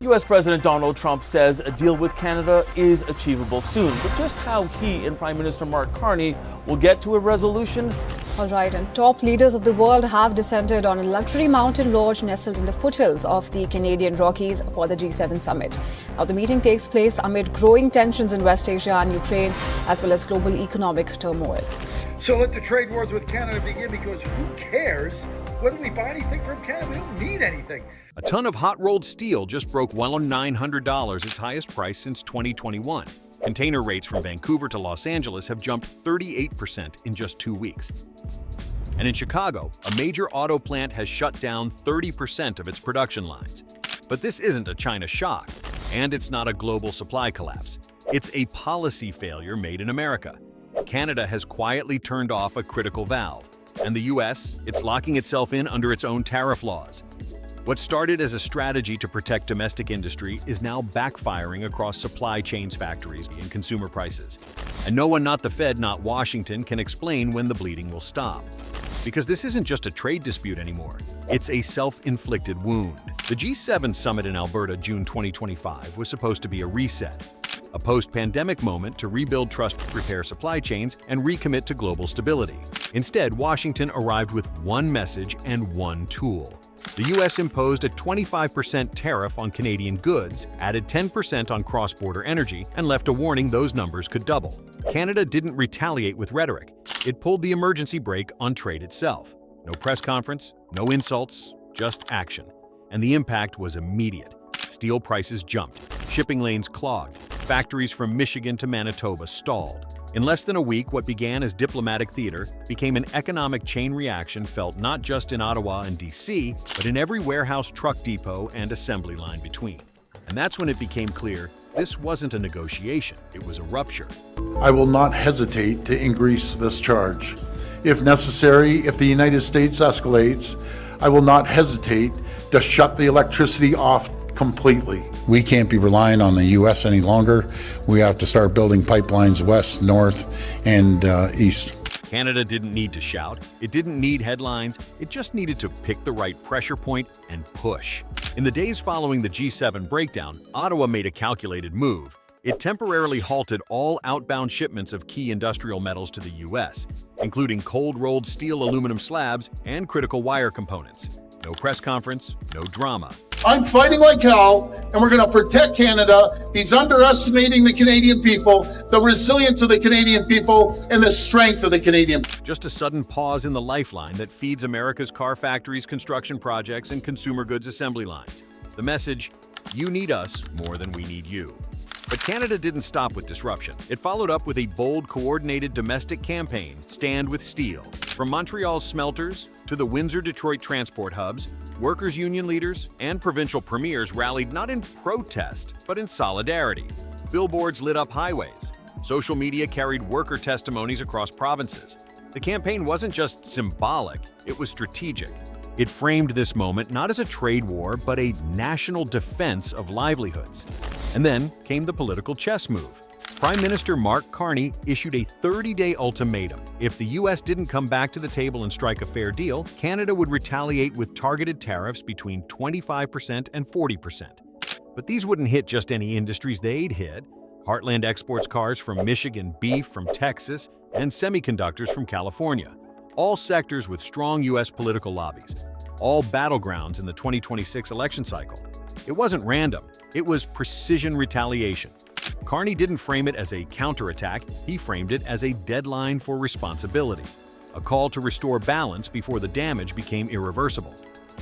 U.S. President Donald Trump says a deal with Canada is achievable soon. But just how he and Prime Minister Mark Carney will get to a resolution? All right, and top leaders of the world have descended on a luxury mountain lodge nestled in the foothills of the Canadian Rockies for the G7 summit. Now, the meeting takes place amid growing tensions in West Asia and Ukraine, as well as global economic turmoil. So let the trade wars with Canada begin, because who cares whether we buy anything from Canada? We don't need anything. A ton of hot-rolled steel just broke well on $900, its highest price since 2021. Container rates from Vancouver to Los Angeles have jumped 38% in just 2 weeks. And in Chicago, a major auto plant has shut down 30% of its production lines. But this isn't a China shock, and it's not a global supply collapse. It's a policy failure made in America. Canada has quietly turned off a critical valve, and the US, it's locking itself in under its own tariff laws. What started as a strategy to protect domestic industry is now backfiring across supply chains, factories, and consumer prices. And no one, not the Fed, not Washington, can explain when the bleeding will stop. Because this isn't just a trade dispute anymore. It's a self-inflicted wound. The G7 summit in Alberta, June 2025, was supposed to be a reset, a post-pandemic moment to rebuild trust, repair supply chains, and recommit to global stability. Instead, Washington arrived with one message and one tool. The U.S. imposed a 25% tariff on Canadian goods, added 10% on cross-border energy, and left a warning those numbers could double. Canada didn't retaliate with rhetoric. It pulled the emergency brake on trade itself. No press conference, no insults, just action. And the impact was immediate. Steel prices jumped, shipping lanes clogged, factories from Michigan to Manitoba stalled. In less than a week, what began as diplomatic theater became an economic chain reaction felt not just in Ottawa and D.C., but in every warehouse, truck depot, and assembly line between. And that's when it became clear this wasn't a negotiation, it was a rupture. I will not hesitate to increase this charge. If necessary, if the United States escalates, I will not hesitate to shut the electricity off completely. We can't be relying on the U.S. any longer. We have to start building pipelines west, north, and east. Canada didn't need to shout. It didn't need headlines. It just needed to pick the right pressure point and push. In the days following the G7 breakdown, Ottawa made a calculated move. It temporarily halted all outbound shipments of key industrial metals to the U.S., including cold-rolled steel aluminum slabs and critical wire components. No press conference, no drama. I'm fighting like hell, and we're going to protect Canada. He's underestimating the Canadian people, the resilience of the Canadian people, and the strength of the Canadian. Just a sudden pause in the lifeline that feeds America's car factories, construction projects, and consumer goods assembly lines. The message, you need us more than we need you. But Canada didn't stop with disruption. It followed up with a bold, coordinated domestic campaign, Stand with Steel. From Montreal's smelters to the Windsor-Detroit transport hubs, workers' union leaders and provincial premiers rallied not in protest, but in solidarity. Billboards lit up highways. Social media carried worker testimonies across provinces. The campaign wasn't just symbolic, it was strategic. It framed this moment not as a trade war, but a national defense of livelihoods. And then came the political chess move. Prime Minister Mark Carney issued a 30-day ultimatum. If the U.S. didn't come back to the table and strike a fair deal, Canada would retaliate with targeted tariffs between 25% and 40%. But these wouldn't hit just any industries, they'd hit Heartland exports cars from Michigan, beef from Texas, and semiconductors from California. All sectors with strong U.S. political lobbies. All battlegrounds in the 2026 election cycle. It wasn't random. It was precision retaliation. Carney didn't frame it as a counterattack, he framed it as a deadline for responsibility, a call to restore balance before the damage became irreversible.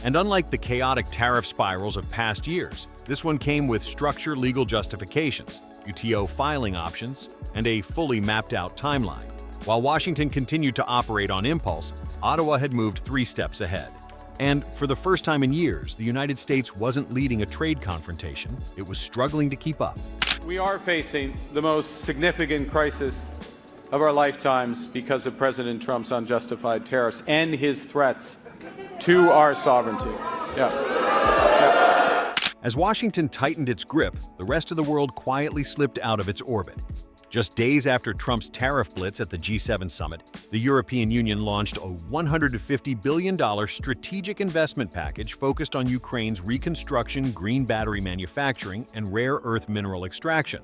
And unlike the chaotic tariff spirals of past years, this one came with structured legal justifications, UTO filing options, and a fully mapped-out timeline. While Washington continued to operate on impulse, Ottawa had moved 3 steps ahead. And for the first time in years, the United States wasn't leading a trade confrontation, it was struggling to keep up. We are facing the most significant crisis of our lifetimes because of President Trump's unjustified tariffs and his threats to our sovereignty. As Washington tightened its grip, the rest of the world quietly slipped out of its orbit. Just days after Trump's tariff blitz at the G7 summit, the European Union launched a $150 billion strategic investment package focused on Ukraine's reconstruction, green battery manufacturing, and rare earth mineral extraction.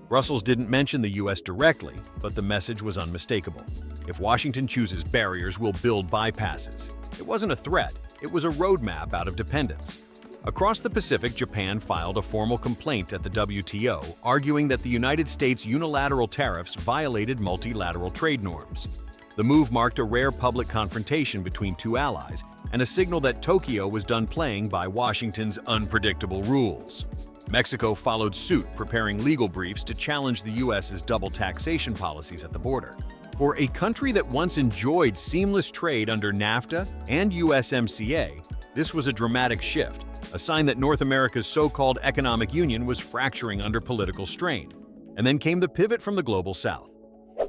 Brussels didn't mention the U.S. directly, but the message was unmistakable. If Washington chooses barriers, we'll build bypasses. It wasn't a threat, it was a roadmap out of dependence. Across the Pacific, Japan filed a formal complaint at the WTO, arguing that the United States' unilateral tariffs violated multilateral trade norms. The move marked a rare public confrontation between two allies and a signal that Tokyo was done playing by Washington's unpredictable rules. Mexico followed suit, preparing legal briefs to challenge the U.S.'s double taxation policies at the border. For a country that once enjoyed seamless trade under NAFTA and USMCA, this was a dramatic shift, a sign that North America's so-called economic union was fracturing under political strain. And then came the pivot from the global south.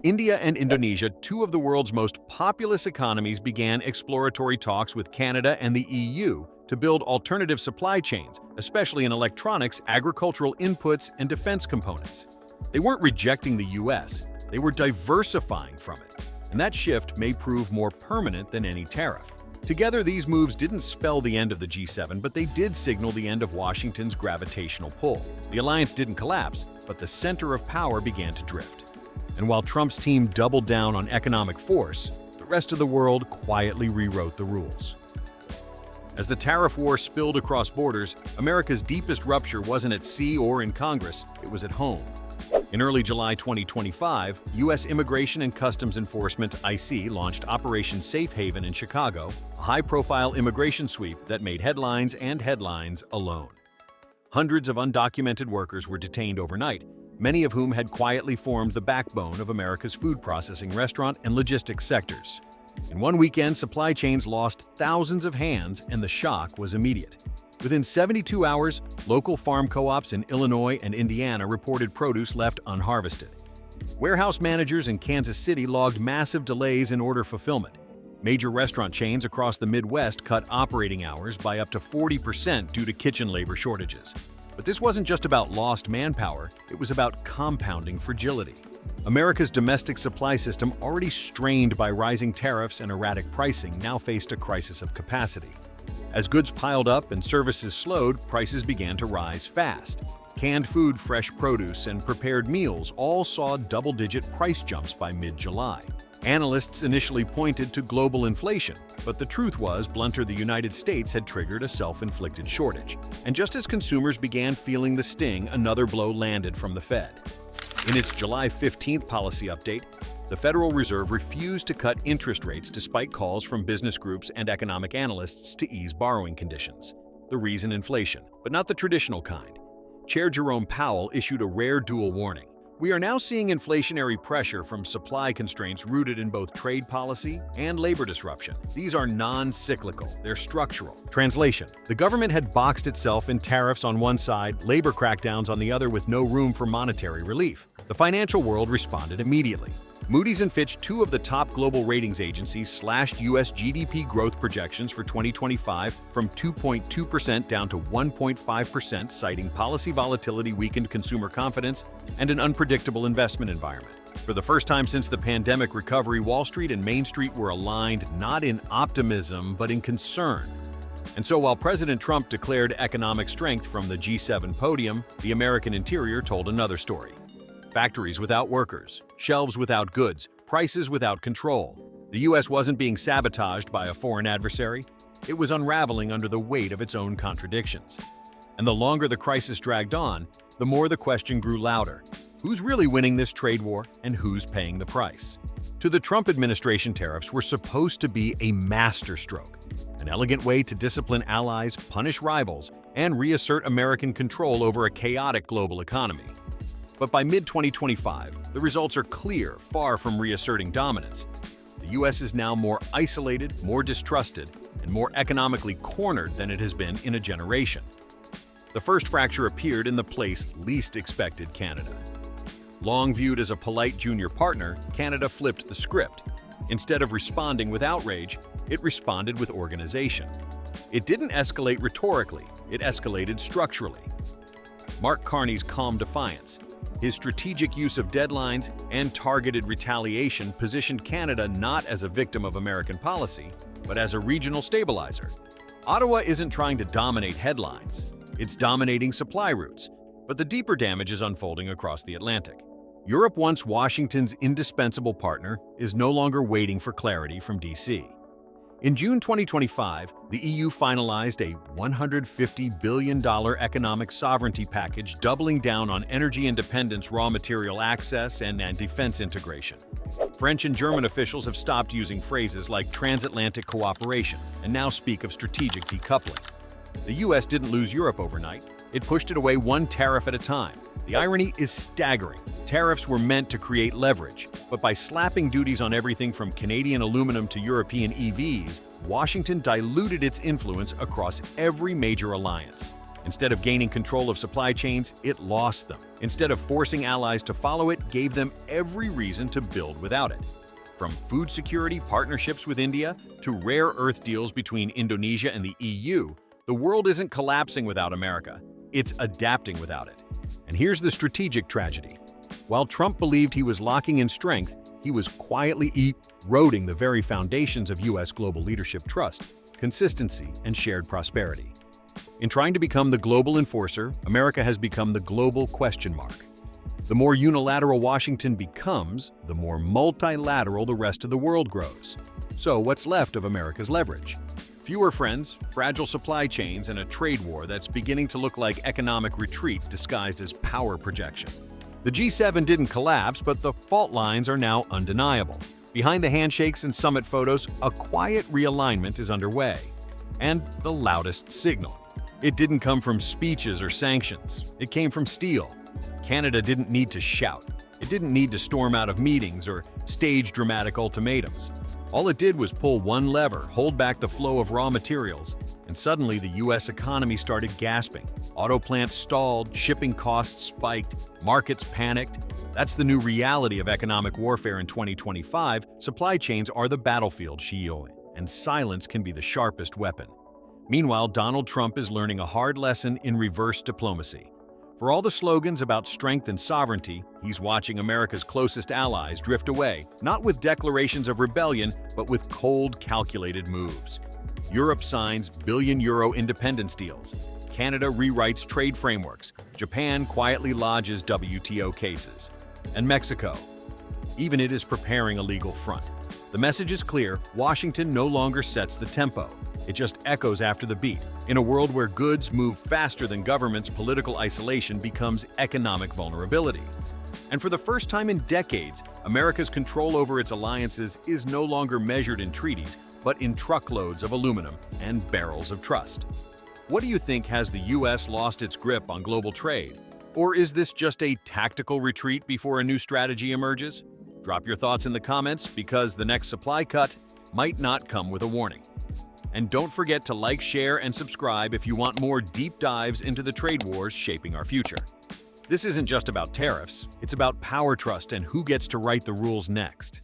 India and Indonesia, two of the world's most populous economies, began exploratory talks with Canada and the EU to build alternative supply chains, especially in electronics, agricultural inputs, and defense components. They weren't rejecting the US, they were diversifying from it. And that shift may prove more permanent than any tariff. Together, these moves didn't spell the end of the G7, but they did signal the end of Washington's gravitational pull. The alliance didn't collapse, but the center of power began to drift. And while Trump's team doubled down on economic force, the rest of the world quietly rewrote the rules. As the tariff war spilled across borders, America's deepest rupture wasn't at sea or in Congress, it was at home. In early July 2025, U.S. Immigration and Customs Enforcement (IC) launched Operation Safe Haven in Chicago, a high-profile immigration sweep that made headlines and headlines alone. Hundreds of undocumented workers were detained overnight, many of whom had quietly formed the backbone of America's food processing, restaurant, and logistics sectors. In one weekend, supply chains lost thousands of hands, and the shock was immediate. Within 72 hours, local farm co-ops in Illinois and Indiana reported produce left unharvested. Warehouse managers in Kansas City logged massive delays in order fulfillment. Major restaurant chains across the Midwest cut operating hours by up to 40% due to kitchen labor shortages. But this wasn't just about lost manpower, it was about compounding fragility. America's domestic supply system, already strained by rising tariffs and erratic pricing, now faced a crisis of capacity. As goods piled up and services slowed, prices began to rise fast. Canned food, fresh produce, and prepared meals all saw double-digit price jumps by mid-July. Analysts initially pointed to global inflation, but the truth was blunter, the United States had triggered a self-inflicted shortage. And just as consumers began feeling the sting, another blow landed from the Fed. In its July 15th policy update, the Federal Reserve refused to cut interest rates despite calls from business groups and economic analysts to ease borrowing conditions. The reason: inflation, but not the traditional kind. Chair Jerome Powell issued a rare dual warning. We are now seeing inflationary pressure from supply constraints rooted in both trade policy and labor disruption. These are non-cyclical, they're structural. Translation: the government had boxed itself in tariffs on one side, labor crackdowns on the other, with no room for monetary relief. The financial world responded immediately. Moody's and Fitch, two of the top global ratings agencies, slashed U.S. GDP growth projections for 2025 from 2.2% down to 1.5%, citing policy volatility, weakened consumer confidence, and an unpredictable investment environment. For the first time since the pandemic recovery, Wall Street and Main Street were aligned not in optimism, but in concern. And so while President Trump declared economic strength from the G7 podium, the American interior told another story. Factories without workers, shelves without goods, prices without control. The U.S. wasn't being sabotaged by a foreign adversary. It was unraveling under the weight of its own contradictions. And the longer the crisis dragged on, the more the question grew louder. Who's really winning this trade war, and who's paying the price? To the Trump administration, tariffs were supposed to be a masterstroke, an elegant way to discipline allies, punish rivals, and reassert American control over a chaotic global economy. But by mid-2025, the results are clear, far from reasserting dominance. The U.S. is now more isolated, more distrusted, and more economically cornered than it has been in a generation. The first fracture appeared in the place least expected: Canada. Long viewed as a polite junior partner, Canada flipped the script. Instead of responding with outrage, it responded with organization. It didn't escalate rhetorically, it escalated structurally. Mark Carney's calm defiance. His strategic use of deadlines and targeted retaliation positioned Canada not as a victim of American policy, but as a regional stabilizer. Ottawa isn't trying to dominate headlines. It's dominating supply routes, but the deeper damage is unfolding across the Atlantic. Europe, once Washington's indispensable partner, is no longer waiting for clarity from D.C. In June 2025, the EU finalized a $150 billion economic sovereignty package doubling down on energy independence, raw material access, and defense integration. French and German officials have stopped using phrases like transatlantic cooperation and now speak of strategic decoupling. The US didn't lose Europe overnight. It pushed it away one tariff at a time. The irony is staggering. Tariffs were meant to create leverage, but by slapping duties on everything from Canadian aluminum to European EVs, Washington diluted its influence across every major alliance. Instead of gaining control of supply chains, it lost them. Instead of forcing allies to follow it, gave them every reason to build without it. From food security partnerships with India to rare earth deals between Indonesia and the EU, the world isn't collapsing without America. It's adapting without it. And here's the strategic tragedy. While Trump believed he was locking in strength, he was quietly eroding the very foundations of U.S. global leadership trust, consistency, and shared prosperity. In trying to become the global enforcer, America has become the global question mark. The more unilateral Washington becomes, the more multilateral the rest of the world grows. So what's left of America's leverage? Fewer friends, fragile supply chains, and a trade war that's beginning to look like economic retreat disguised as power projection. The G7 didn't collapse, but the fault lines are now undeniable. Behind the handshakes and summit photos, a quiet realignment is underway. And the loudest signal. It didn't come from speeches or sanctions. It came from steel. Canada didn't need to shout. It didn't need to storm out of meetings or stage dramatic ultimatums. All it did was pull one lever, hold back the flow of raw materials, and suddenly the U.S. economy started gasping. Auto plants stalled, shipping costs spiked, markets panicked. That's the new reality of economic warfare in 2025. Supply chains are the battlefield, and silence can be the sharpest weapon. Meanwhile, Donald Trump is learning a hard lesson in reverse diplomacy. For all the slogans about strength and sovereignty, he's watching America's closest allies drift away, not with declarations of rebellion, but with cold, calculated moves. Europe signs billion-euro independence deals. Canada rewrites trade frameworks. Japan quietly lodges WTO cases. And Mexico, even it is preparing a legal front. The message is clear: Washington no longer sets the tempo. It just echoes after the beat. In a world where goods move faster than governments, political isolation becomes economic vulnerability. And for the first time in decades, America's control over its alliances is no longer measured in treaties, but in truckloads of aluminum and barrels of trust. What do you think? Has the U.S. lost its grip on global trade? Or is this just a tactical retreat before a new strategy emerges? Drop your thoughts in the comments, because the next supply cut might not come with a warning. And don't forget to like, share, and subscribe if you want more deep dives into the trade wars shaping our future. This isn't just about tariffs, it's about power trust and who gets to write the rules next.